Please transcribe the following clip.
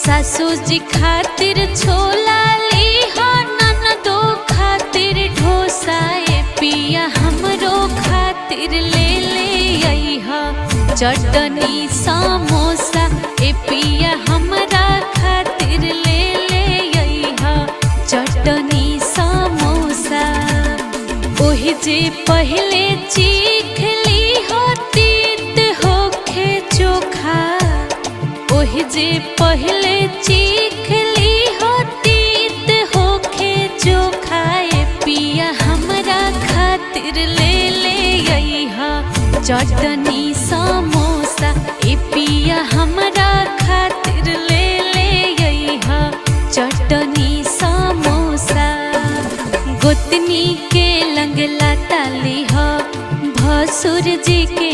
सासू जी खातिर छोला ली हो, ननदो खातिर डोसा, ए पिया हमरो खातिर ले ले आई हो चटनी समोसा, ए पिया हमरा खातिर ले ले आई हो चटनी समोसा। ओहि जे पहले चीख ली हो तीत होखे चोखा, ओहि जे पहले चीख ली हो तीत होखे चोखा, ए पिया हमरा खातिर ले ले आई हो चटनी समोसा, ए पिया हमरा खातिर ले ले आई हो चटनी समोसा। गोतनी के लंगला ताली हो, भसुर जी के